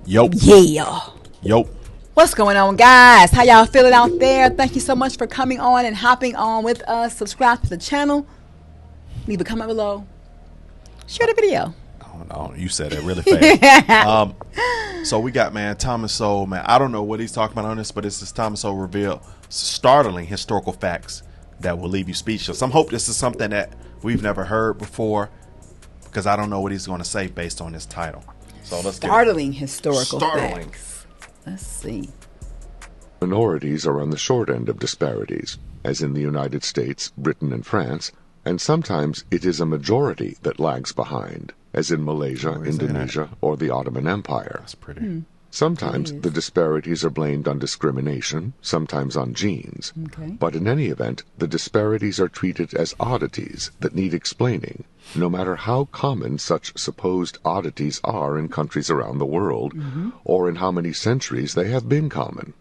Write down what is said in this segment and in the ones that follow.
Yo. Yeah. Yo. What's going on, guys? How y'all feeling out there? Thank you so much for coming on and hopping on with us. Subscribe to the channel. Leave a comment below. Share the video. Oh, you said it really fast. So we got, man, Thomas Sowell, man. I don't know what he's talking about on this, but it's this Thomas Sowell reveal startling historical facts that will leave you speechless. I'm hoping this is something that we've never heard before, because I don't know what he's going to say based on this title. So let's startling historical facts. Let's see. Minorities are on the short end of disparities, as in the United States, Britain, and France, and sometimes it is a majority that lags behind, as in Malaysia, Indonesia, or the Ottoman Empire. That's pretty. Sometimes the disparities are blamed on discrimination, sometimes on genes. But in any event, the disparities are treated as oddities that need explaining, no matter how common such supposed oddities are in countries around the world, or in how many centuries they have been common.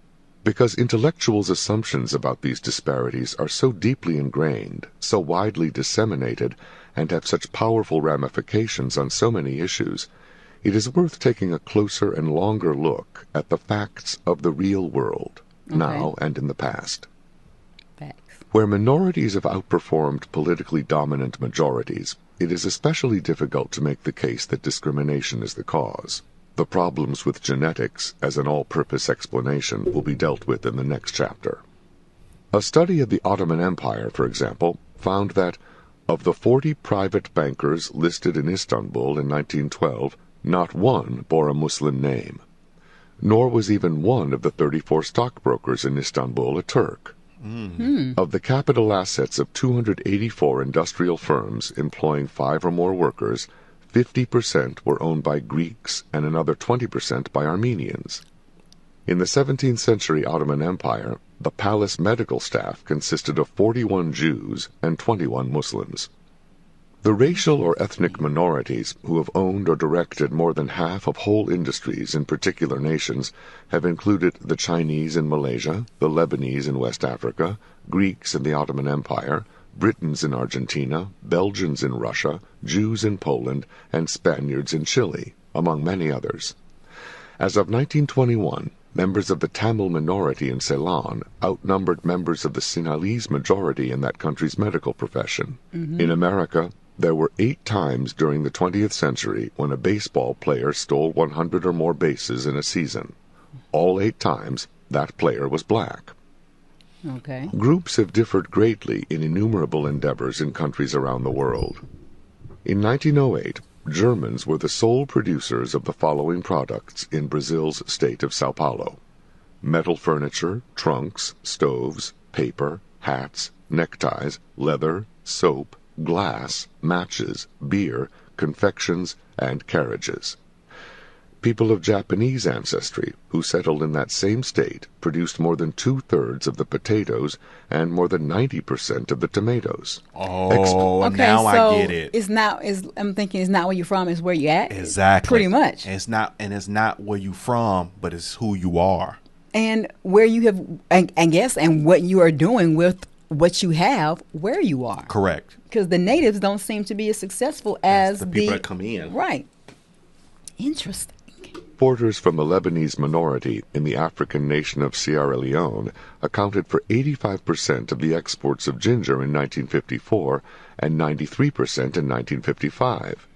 Because intellectuals' assumptions about these disparities are so deeply ingrained, so widely disseminated, and have such powerful ramifications on so many issues, it is worth taking a closer and longer look at the facts of the real world, now and in the past. Where minorities have outperformed politically dominant majorities, it is especially difficult to make the case that discrimination is the cause. The problems with genetics as an all-purpose explanation will be dealt with in the next chapter. A study of the Ottoman Empire, for example, found that of the 40 private bankers listed in Istanbul in 1912, not one bore a Muslim name, nor was even one of the 34 stockbrokers in Istanbul a Turk. Of the capital assets of 284 industrial firms employing 5 or more workers, 50% were owned by Greeks and another 20% by Armenians. In the 17th century Ottoman Empire, the palace medical staff consisted of 41 Jews and 21 Muslims. The racial or ethnic minorities who have owned or directed more than half of whole industries in particular nations have included the Chinese in Malaysia, the Lebanese in West Africa, Greeks in the Ottoman Empire, Britons in Argentina, Belgians in Russia, Jews in Poland, and Spaniards in Chile, among many others. As of 1921, members of the Tamil minority in Ceylon outnumbered members of the Sinhalese majority in that country's medical profession. In America, there were 8 times during the 20th century when a baseball player stole 100 or more bases in a season. All 8 times, that player was black. Groups have differed greatly in innumerable endeavors in countries around the world. In 1908, Germans were the sole producers of the following products in Brazil's state of Sao Paulo: metal furniture, trunks, stoves, paper, hats, neckties, leather, soap, glass, matches, beer, confections, and carriages. People of Japanese ancestry who settled in that same state produced more than 2/3 of the potatoes and more than 90% of the tomatoes. Now I get it. I'm thinking it's not where you're from, it's where you're at. Exactly. Pretty much. It's not where you from, but it's who you are. And where you have, and what you are doing with what you have where you are. Correct. Because the natives don't seem to be as successful as the people that come in. Right. Interesting. Importers from the Lebanese minority in the African nation of Sierra Leone accounted for 85% of the exports of ginger in 1954 and 93% in 1955.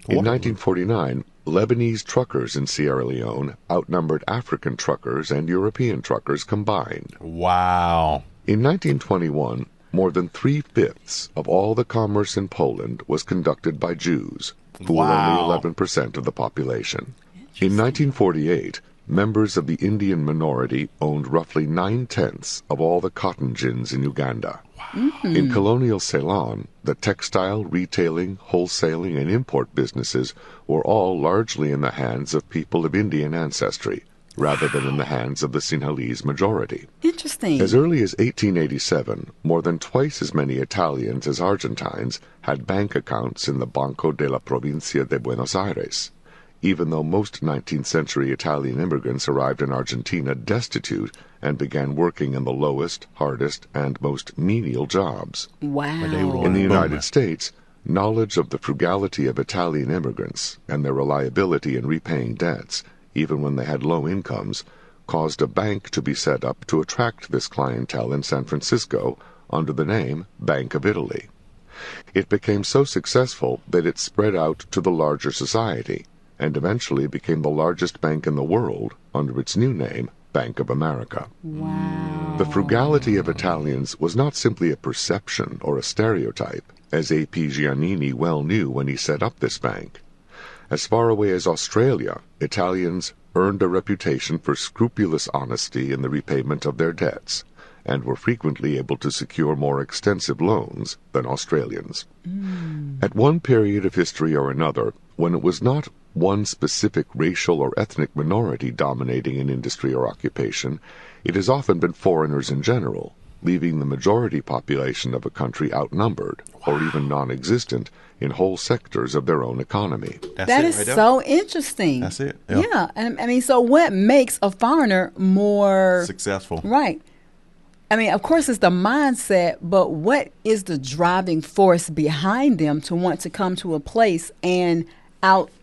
In 1949, Lebanese truckers in Sierra Leone outnumbered African truckers and European truckers combined. Wow. In 1921, more than 3/5 of all the commerce in Poland was conducted by Jews, who were only 11% of the population. In 1948, members of the Indian minority owned roughly 9/10 of all the cotton gins in Uganda. In colonial Ceylon, the textile, retailing, wholesaling, and import businesses were all largely in the hands of people of Indian ancestry, rather than in the hands of the Sinhalese majority. Interesting. As early as 1887, more than twice as many Italians as Argentines had bank accounts in the Banco de la Provincia de Buenos Aires, even though most 19th century Italian immigrants arrived in Argentina destitute and began working in the lowest, hardest, and most menial jobs. Wow. In the United States, knowledge of the frugality of Italian immigrants and their reliability in repaying debts even when they had low incomes, caused a bank to be set up to attract this clientele in San Francisco under the name Bank of Italy. It became so successful that it spread out to the larger society, and eventually became the largest bank in the world under its new name, Bank of America. Wow. The frugality of Italians was not simply a perception or a stereotype, as A.P. Giannini well knew when he set up this bank. As far away as Australia, Italians earned a reputation for scrupulous honesty in the repayment of their debts, and were frequently able to secure more extensive loans than Australians. At one period of history or another, when it was not one specific racial or ethnic minority dominating an industry or occupation, it has often been foreigners in general, leaving the majority population of a country outnumbered or even non-existent in whole sectors of their own economy. That is so interesting. That's it. Yeah. And I mean, so what makes a foreigner more successful? Right. I mean, of course, it's the mindset, but what is the driving force behind them to want to come to a place and outdo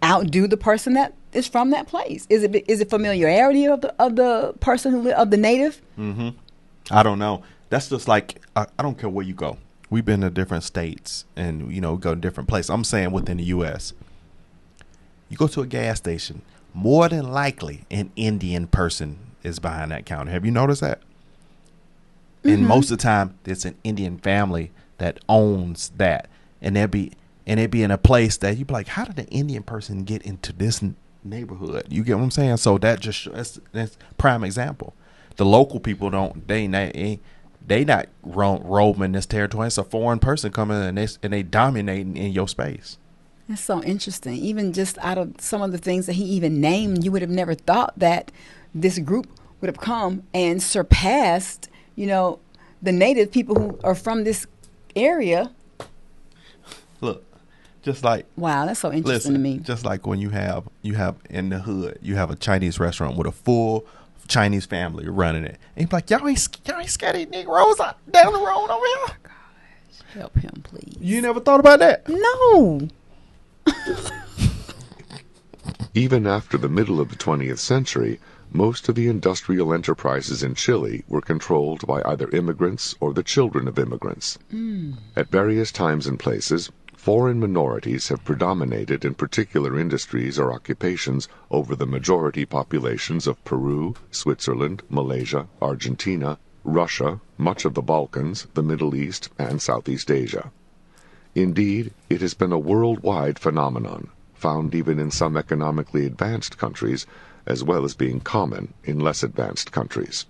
the person that is from that place? Is it familiarity of the person of the native? Mm-hmm. I don't know. That's just like I don't care where you go. We've been to different states and go to different places. I'm saying within the U.S. You go to a gas station, more than likely an Indian person is behind that counter. Have you noticed that? Mm-hmm. And most of the time, it's an Indian family that owns that, and it'd be in a place that you'd be like, how did an Indian person get into this neighborhood? You get what I'm saying? So that's prime example. The local people they not roaming this territory. It's a foreign person coming and they dominating in your space. That's so interesting. Even just out of some of the things that he even named, you would have never thought that this group would have come and surpassed, the native people who are from this area. Look, just like, wow, that's so interesting to me. Just like when you have in the hood, you have a Chinese restaurant with a full Chinese family running it, and you're like, y'all ain't scared these Negroes down the road over here. Oh my gosh, help him, please. You never thought about that? No. Even after the middle of the 20th century, most of the industrial enterprises in Chile were controlled by either immigrants or the children of immigrants. At various times and places, foreign minorities have predominated in particular industries or occupations over the majority populations of Peru, Switzerland, Malaysia, Argentina, Russia, much of the Balkans, the Middle East, and Southeast Asia. Indeed, it has been a worldwide phenomenon, found even in some economically advanced countries, as well as being common in less advanced countries.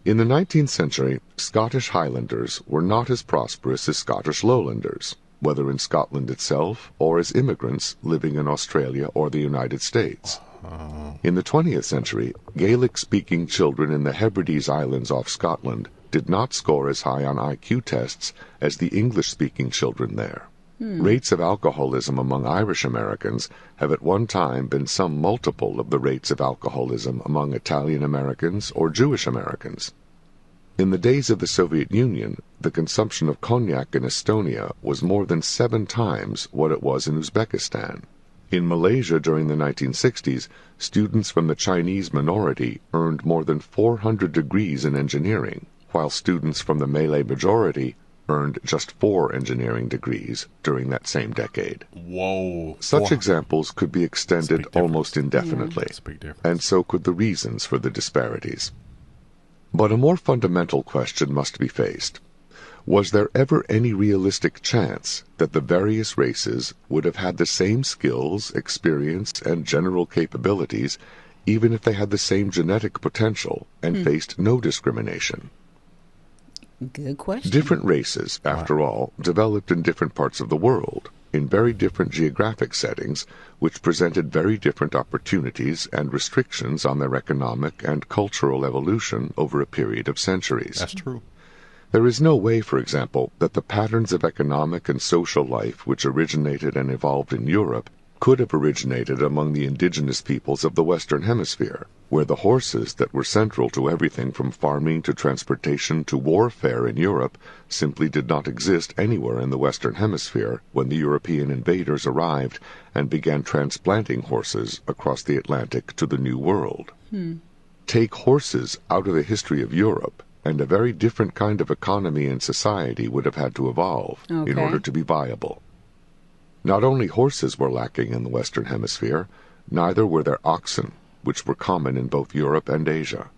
In the 19th century, Scottish Highlanders were not as prosperous as Scottish Lowlanders, whether in Scotland itself or as immigrants living in Australia or the United States. In the 20th century, Gaelic-speaking children in the Hebrides Islands off Scotland did not score as high on IQ tests as the English-speaking children there. Rates of alcoholism among Irish Americans have at one time been some multiple of the rates of alcoholism among Italian Americans or Jewish Americans. In the days of the Soviet Union, the consumption of cognac in Estonia was more than 7 times what it was in Uzbekistan. In Malaysia during the 1960s, students from the Chinese minority earned more than 400 degrees in engineering, while students from the Malay majority earned just 4 engineering degrees during that same decade. Whoa. Such examples could be extended almost indefinitely, and so could the reasons for the disparities. But a more fundamental question must be faced. Was there ever any realistic chance that the various races would have had the same skills, experience, and general capabilities, even if they had the same genetic potential and faced no discrimination? Good question. Different races, after all, developed in different parts of the world, in very different geographic settings, which presented very different opportunities and restrictions on their economic and cultural evolution over a period of centuries. That's true. There is no way, for example, that the patterns of economic and social life which originated and evolved in Europe could have originated among the indigenous peoples of the Western Hemisphere, where the horses that were central to everything from farming to transportation to warfare in Europe simply did not exist anywhere in the Western Hemisphere when the European invaders arrived and began transplanting horses across the Atlantic to the New World. Take horses out of the history of Europe, and a very different kind of economy and society would have had to evolve in order to be viable. Not only horses were lacking in the Western Hemisphere, neither were there oxen, which were common in both Europe and Asia.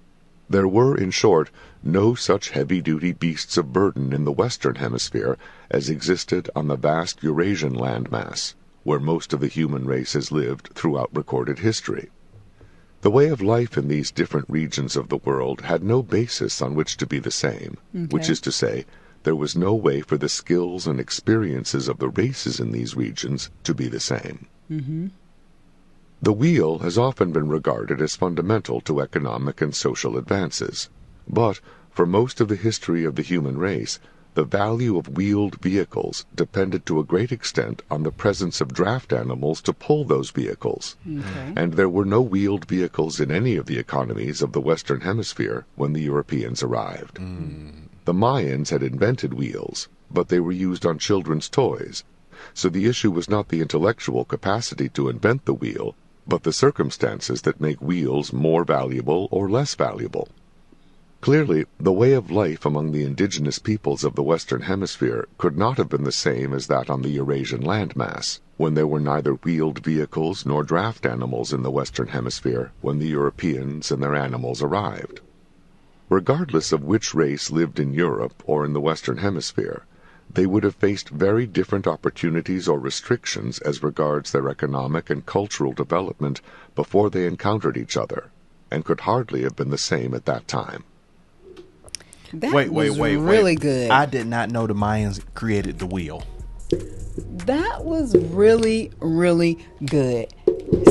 There were, in short, no such heavy-duty beasts of burden in the Western Hemisphere as existed on the vast Eurasian landmass, where most of the human race has lived throughout recorded history. The way of life in these different regions of the world had no basis on which to be the same, which is to say, there was no way for the skills and experiences of the races in these regions to be the same. The wheel has often been regarded as fundamental to economic and social advances, but for most of the history of the human race, the value of wheeled vehicles depended to a great extent on the presence of draft animals to pull those vehicles, and there were no wheeled vehicles in any of the economies of the Western Hemisphere when the Europeans arrived. The Mayans had invented wheels, but they were used on children's toys, so the issue was not the intellectual capacity to invent the wheel, but the circumstances that make wheels more valuable or less valuable. Clearly, the way of life among the indigenous peoples of the Western Hemisphere could not have been the same as that on the Eurasian landmass, when there were neither wheeled vehicles nor draft animals in the Western Hemisphere when the Europeans and their animals arrived. Regardless of which race lived in Europe or in the Western Hemisphere, they would have faced very different opportunities or restrictions as regards their economic and cultural development before they encountered each other, and could hardly have been the same at that time. Wait, really good. I did not know the Mayans created the wheel. That was really, really good.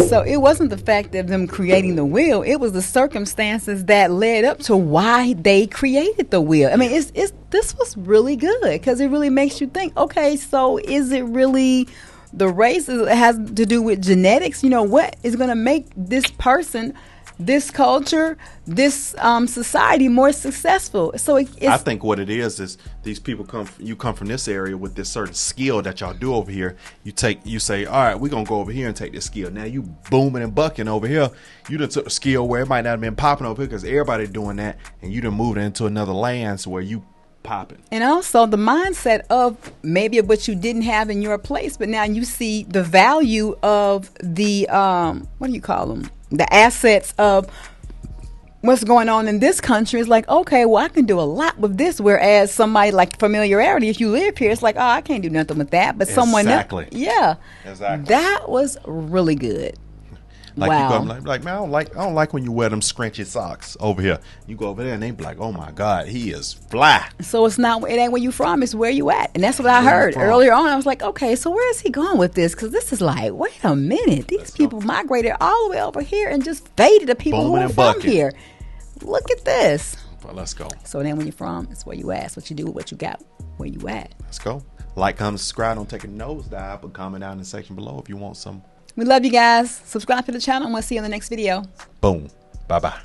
So it wasn't the fact of them creating the wheel; it was the circumstances that led up to why they created the wheel. I mean, this was really good because it really makes you think. Okay, so is it really the race? It has to do with genetics. You know, what is going to make this person, this culture, this society more successful? So I think what it is these people come from this area with this certain skill that y'all do over here. You say, all right, we're gonna go over here and take this skill. Now you booming and bucking over here. You done took a skill where it might not have been popping over here because everybody doing that, and you done moved into another land where you popping. And also the mindset of maybe of what you didn't have in your place, but now you see the value of the what do you call them? The assets of what's going on in this country. Is like, okay, well, I can do a lot with this. Whereas somebody like familiarity, if you live here, it's like, oh, I can't do nothing with that. But someone else, yeah, exactly. That was really good. Like wow. You go, like man, I don't like when you wear them scrunchy socks over here. You go over there and they be like, oh my God, he is fly. So it ain't where you from, it's where you at. And that's what I heard earlier on. I was like, okay, so where is he going with this? Because this is like, wait a minute, these people migrated all the way over here and just faded the people who are from here. Look at this. Well, let's go. So it ain't where you from, it's where you at. It's what you do with what you got, where you at. Let's go. Like, comment, subscribe. Don't take a nosedive, but comment down in the section below if you want some. We love you guys. Subscribe to the channel and we'll see you in the next video. Boom. Bye-bye.